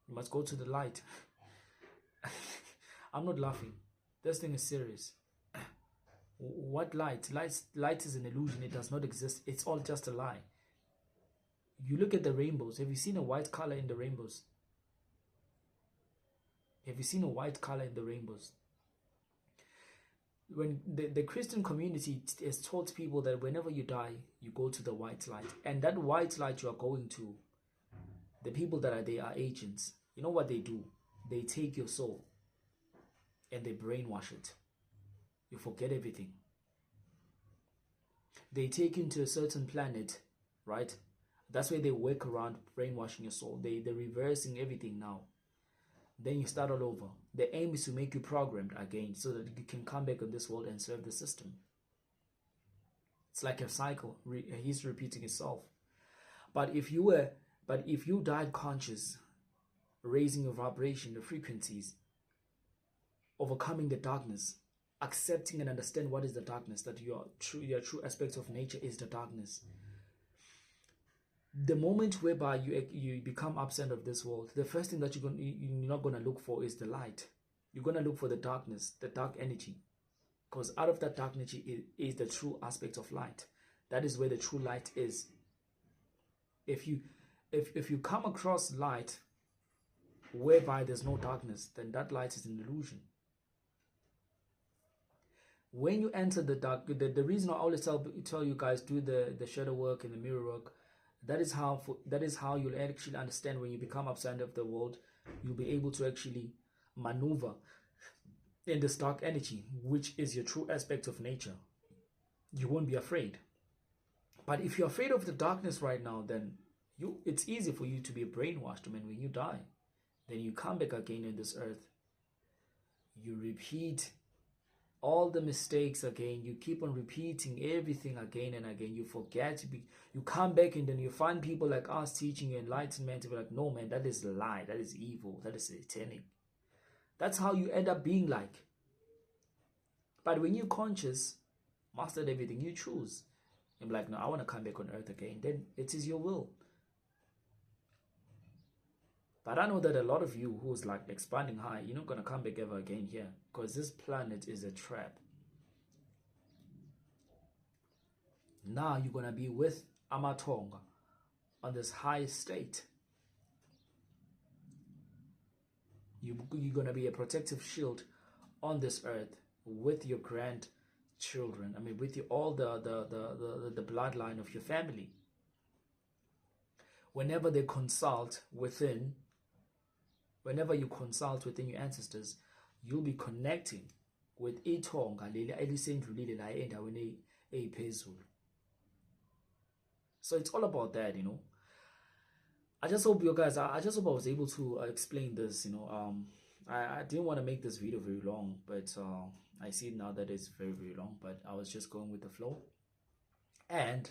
you must go to the light. I'm not laughing. This thing is serious. What light? Light is an illusion. It does not exist. It's all just a lie. You look at the rainbows. Have you seen a white color in the rainbows? Have you seen a white color in the rainbows? When the Christian community has taught people that whenever you die, you go to the white light. And that white light you are going to, the people that are there are agents. You know what they do? They take your soul and they brainwash it. You forget everything. They take you into a certain planet, right? That's where they work around brainwashing your soul. They're reversing everything now. Then you start all over. The aim is to make you programmed again so that you can come back on this world and serve the system. It's like a cycle. He's repeating itself. But if you died conscious, raising your vibration, the frequencies, overcoming the darkness, accepting and understand what is the darkness, that your true aspect of nature is the darkness. The moment whereby you become absent of this world, the first thing that you're not going to look for is the light. You're going to look for the darkness, the dark energy. Because out of that dark energy is the true aspect of light. That is where the true light is. If you come across light whereby there's no darkness, then that light is an illusion. When you enter the dark, the reason I always tell you guys, do the shadow work and the mirror work, that is how you'll actually understand when you become outside of the world. You'll be able to actually maneuver in this dark energy, which is your true aspect of nature. You won't be afraid. But if you're afraid of the darkness right now, then it's easy for you to be brainwashed. I mean, when you die, then you come back again in this earth. You repeat all the mistakes again. You keep on repeating everything again and again. You forget. You come back and then you find people like us teaching you enlightenment. To be like, no man, that is a lie. That is evil. That is satanic. That's how you end up being like. But when you're conscious, mastered everything, you choose. And be like, no, I want to come back on earth again. Then it is your will. But I know that a lot of you who's like expanding high, you're not going to come back ever again here. Because this planet is a trap. Now you're going to be with Amatongo on this high state. You're going to be a protective shield on this earth with your grandchildren. I mean, with all the bloodline of your family. Whenever they consult within, whenever you consult within your ancestors, you'll be connecting with itonga leli elisendlulile la endaweni eyiphezulu. So it's all about that, you know. I just hope you guys, I just hope I was able to explain this, you know. I didn't want to make this video very long, but I see now that it's very, very long, but I was just going with the flow. And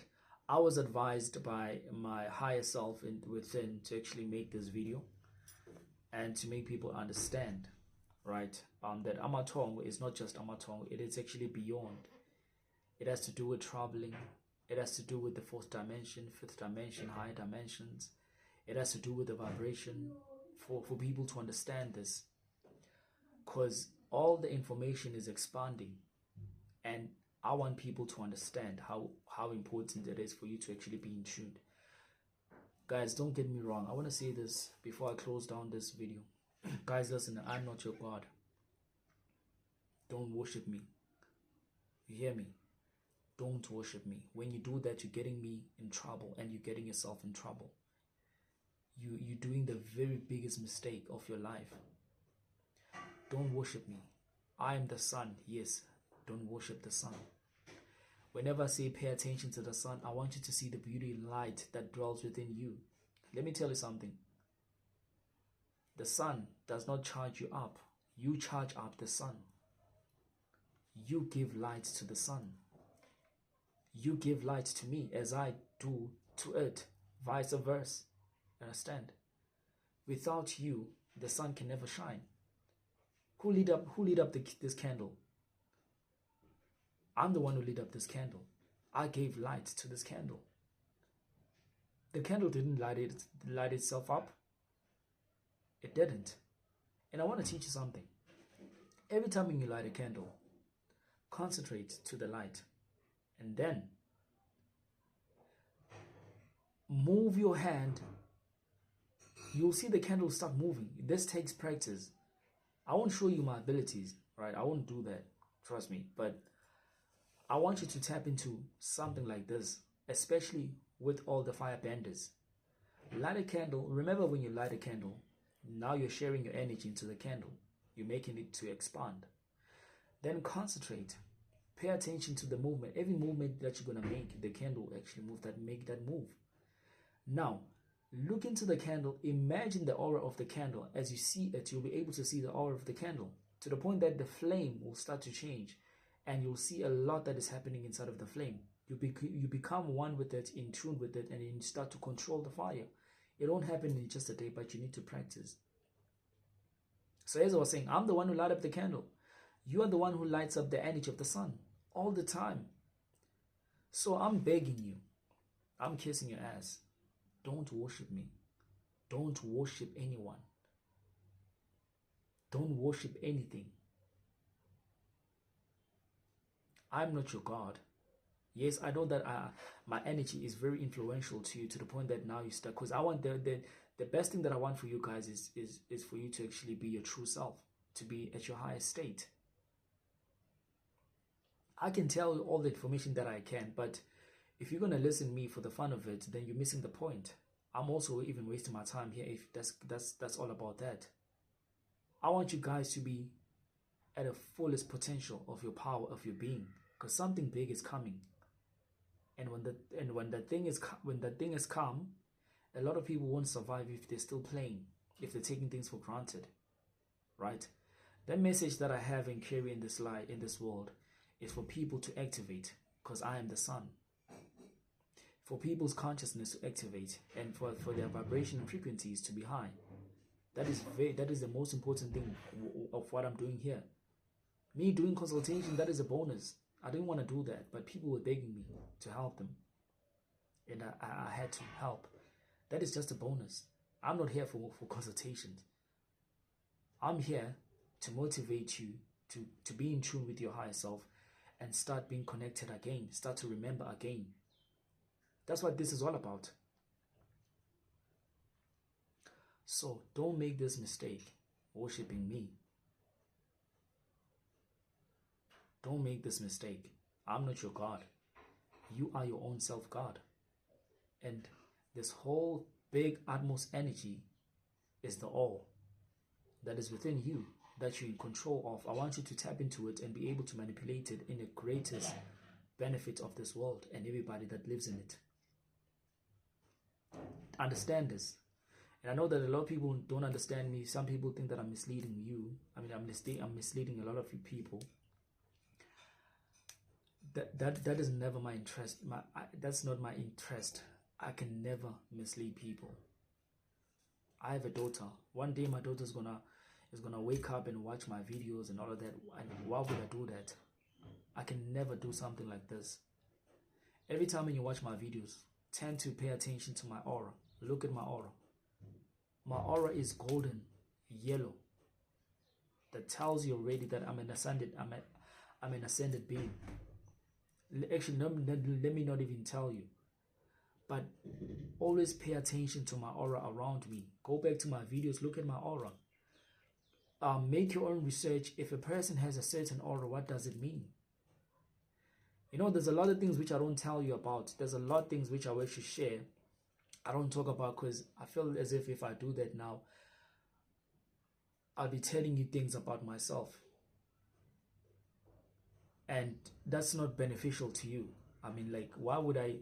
I was advised by my higher self within to actually make this video and to make people understand, right, that Amatongo is not just Amatongo, it is actually beyond. It has to do with traveling. It has to do with the fourth dimension, fifth dimension, higher dimensions. It has to do with the vibration for people to understand this. Because all the information is expanding. And I want people to understand how important it is for you to actually be in tune. Guys, don't get me wrong. I want to say this before I close down this video. Guys, listen, I'm not your God. Don't worship me. You hear me? Don't worship me. When you do that, you're getting me in trouble and you're getting yourself in trouble. You're doing the very biggest mistake of your life. Don't worship me. I am the sun. Yes, don't worship the sun. Whenever I say pay attention to the sun, I want you to see the beauty and light that dwells within you. Let me tell you something. The sun does not charge you up. You charge up the sun. You give light to the sun. You give light to me as I do to it, vice versa. Understand? Without you, the sun can never shine. Who lit up this candle? I'm the one who lit up this candle. I gave light to this candle. The candle didn't light itself up. It didn't. And I want to teach you something. Every time you light a candle, concentrate to the light. And then move your hand. You'll see the candle start moving. This takes practice. I won't show you my abilities, right? I won't do that. Trust me. But I want you to tap into something like this, especially with all the firebenders. Light a candle. Remember, when you light a candle, now you're sharing your energy into the candle. You're making it to expand. Then concentrate. Pay attention to the movement. Every movement that you're going to make, the candle will actually make that move. Now, look into the candle. Imagine the aura of the candle. As you see it, you'll be able to see the aura of the candle to the point that the flame will start to change. And you'll see a lot that is happening inside of the flame. You become one with it, in tune with it, and you start to control the fire. It won't happen in just a day, but you need to practice. So as I was saying, I'm the one who lights up the candle. You are the one who lights up the energy of the sun all the time. So I'm begging you. I'm kissing your ass. Don't worship me. Don't worship anyone. Don't worship anything. I'm not your God. Yes, I know that my energy is very influential to you, to the point that now you start, because I want the best thing that I want for you guys is for you to actually be your true self, to be at your highest state. I can tell you all the information that I can, but if you're gonna listen to me for the fun of it, then you're missing the point. I'm also even wasting my time here if that's all about that. I want you guys to be at the fullest potential of your power, of your being, because something big is coming. And when that thing is come, a lot of people won't survive if they're still playing, if they're taking things for granted, right? That message that I have and carry in this light, in this world, is for people to activate, because I am the sun. For people's consciousness to activate, and for their vibration and frequencies to be high. That is the most important thing of what I'm doing here. Me doing consultation, that is a bonus. I didn't want to do that, but people were begging me to help them, and I had to help. That is just a bonus. I'm not here for consultations. I'm here to motivate you to be in tune with your higher self and start being connected again, start to remember again. That's what this is all about. So don't make this mistake worshiping me. Don't make this mistake. I'm not your God. You are your own self-God. And this whole big Atmos energy is the all that is within you, that you're in control of. I want you to tap into it and be able to manipulate it in the greatest benefit of this world and everybody that lives in it. Understand this. And I know that a lot of people don't understand me. Some people think that I'm misleading you. I mean, I'm misleading a lot of you people. That is never my interest. That's not my interest. I can never mislead people. I have a daughter. One day my daughter is gonna wake up and watch my videos and all of that. And why would I do that? I can never do something like this. Every time when you watch my videos, tend to pay attention to my aura. Look at my aura. My aura is golden, yellow. That tells you already that I'm an ascended being. Actually, let me not even tell you. But always pay attention to my aura around me. Go back to my videos, look at my aura. Make your own research. If a person has a certain aura, what does it mean? You know, there's a lot of things which I don't tell you about. There's a lot of things which I wish to share. I don't talk about, because I feel as if I do that now, I'll be telling you things about myself. And that's not beneficial to you. I mean, like, why would I?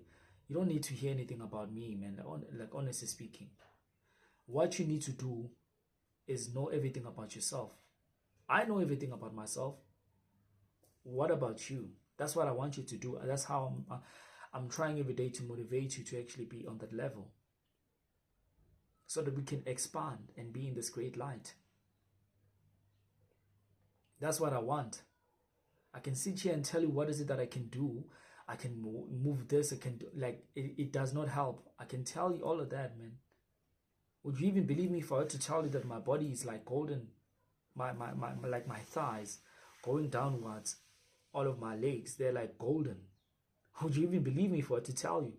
You don't need to hear anything about me, man. Like, honestly speaking, what you need to do is know everything about yourself. I know everything about myself. What about you? That's what I want you to do. That's how I'm trying every day to motivate you to actually be on that level, so that we can expand and be in this great light. That's what I want. I can sit here and tell you what is it that I can do. I can move this. I can do, like, it does not help. I can tell you all of that, man. Would you even believe me if I were to tell you that my body is like golden? Like my thighs going downwards, all of my legs, they're like golden. Would you even believe me if I were to tell you?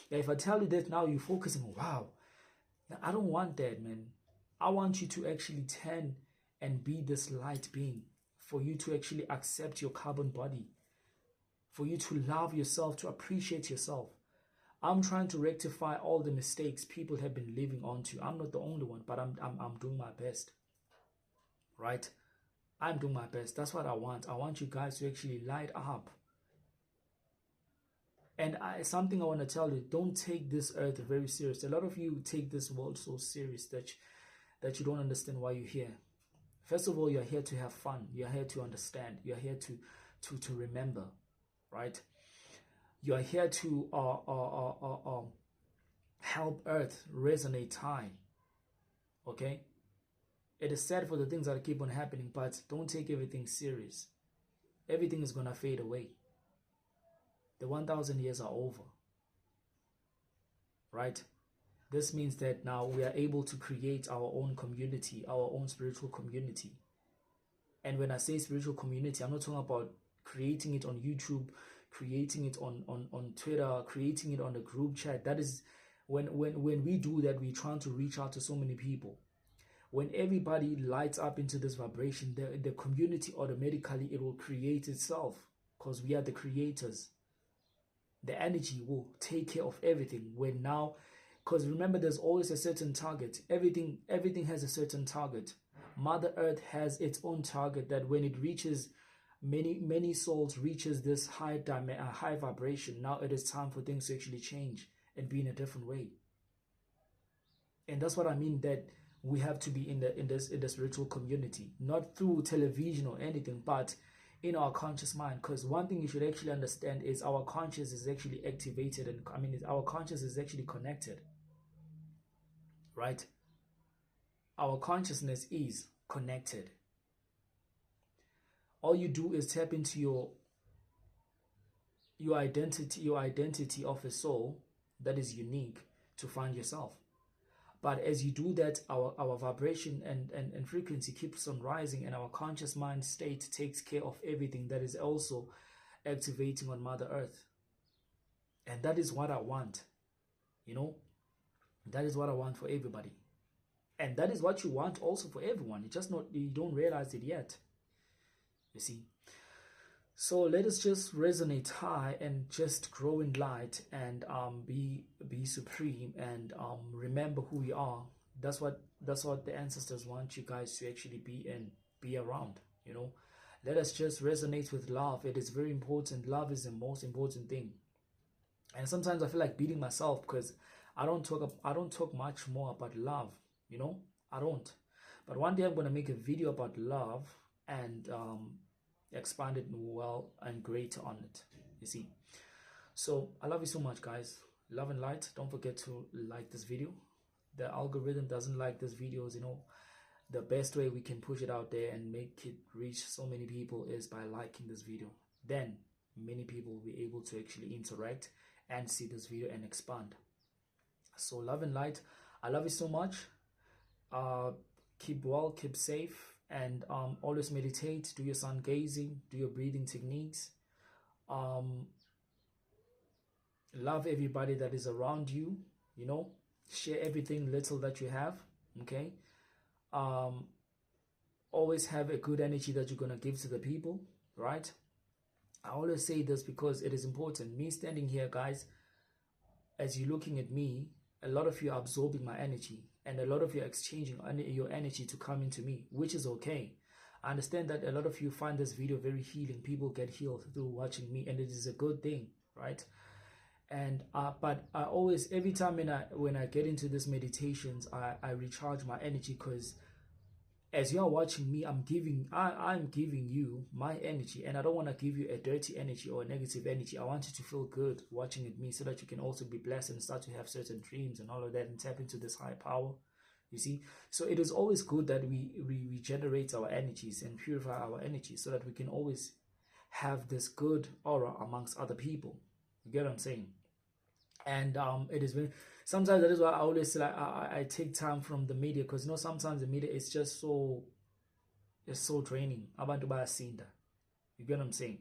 Yeah, if I tell you that now, you're focusing, wow. I don't want that, man. I want you to actually turn and be this light being, for you to actually accept your carbon body, for you to love yourself, to appreciate yourself. I'm trying to rectify all the mistakes people have been living onto. I'm not the only one, but I'm doing my best, right? I'm doing my best. That's what I want. I want you guys to actually light up. And something I want to tell you, don't take this earth very serious. A lot of you take this world so serious that you don't understand why you're here. First of all, you're here to have fun. You're here to understand. You're here to remember, right? You're here to help Earth resonate high, okay? It is sad for the things that keep on happening, but don't take everything serious. Everything is going to fade away. The 1,000 years are over, right? This means that now we are able to create our own community, our own spiritual community. And when I say spiritual community, I'm not talking about creating it on YouTube, creating it on Twitter, creating it on the group chat. That is, when we do that, we're trying to reach out to so many people. When everybody lights up into this vibration, the community automatically, it will create itself, because we are the creators. The energy will take care of everything. When now, because remember, there's always a certain target. Everything has a certain target. Mother Earth has its own target, that when it reaches, many souls reaches this high vibration, now it is time for things to actually change and be in a different way. And that's what I mean, that we have to be in the spiritual community, not through television or anything, but in our conscious mind. Because one thing you should actually understand is our conscious is actually activated, and our conscious is actually connected, right? Our consciousness is connected. All you do is tap into your identity of a soul that is unique to find yourself. But as you do that, our vibration and frequency keeps on rising, and our conscious mind state takes care of everything that is also activating on Mother Earth. And that is what I want, you know? That is what I want for everybody. And that is what you want also for everyone. You don't realize it yet, you see. So let us just resonate high and just grow in light, and be supreme, and remember who we are. That's what the ancestors want you guys to actually be and be around, you know. Let us just resonate with love. It is very important. Love is the most important thing. And sometimes I feel like beating myself, because I don't talk much more about love, you know. I don't. But one day I'm going to make a video about love, and expand it well and greater on it, you see. So I love you so much, guys. Love and light. Don't forget to like this video. The algorithm doesn't like these videos, you know. The best way we can push it out there and make it reach so many people is by liking this video. Then many people will be able to actually interact and see this video and expand. So love and light. I love you so much. Keep well, keep safe, and always meditate. Do your sun gazing, do your breathing techniques. Love everybody that is around you, you know. Share everything little that you have, okay. Always have a good energy that you're going to give to the people, right? I always say this because it is important. Me standing here, guys, as you're looking at me, a lot of you are absorbing my energy, and a lot of you are exchanging your energy to come into me, which is okay. I understand that a lot of you find this video very healing. People get healed through watching me, and it is a good thing, right? And but I always, every time when I get into these meditations, I recharge my energy, because as you are watching me, I'm giving you my energy, and I don't want to give you a dirty energy or a negative energy. I want you to feel good watching at me so that you can also be blessed and start to have certain dreams and all of that and tap into this high power. You see, so it is always good that we regenerate our energies and purify our energies so that we can always have this good aura amongst other people. You get what I'm saying? And it is very, sometimes that is why I always say, like, I take time from the media, because you know sometimes the media is just so, it's so draining. Abantu bayasinda. You get what I'm saying?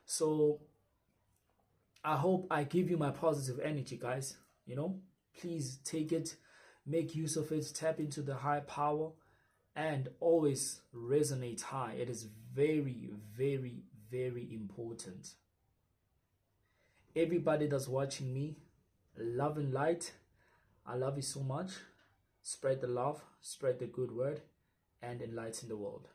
So I hope I give you my positive energy, guys. You know, please take it, make use of it, tap into the high power, and always resonate high. It is very, very, very important. Everybody that's watching me, love and light. I love you so much. Spread the love, spread the good word, and enlighten the world.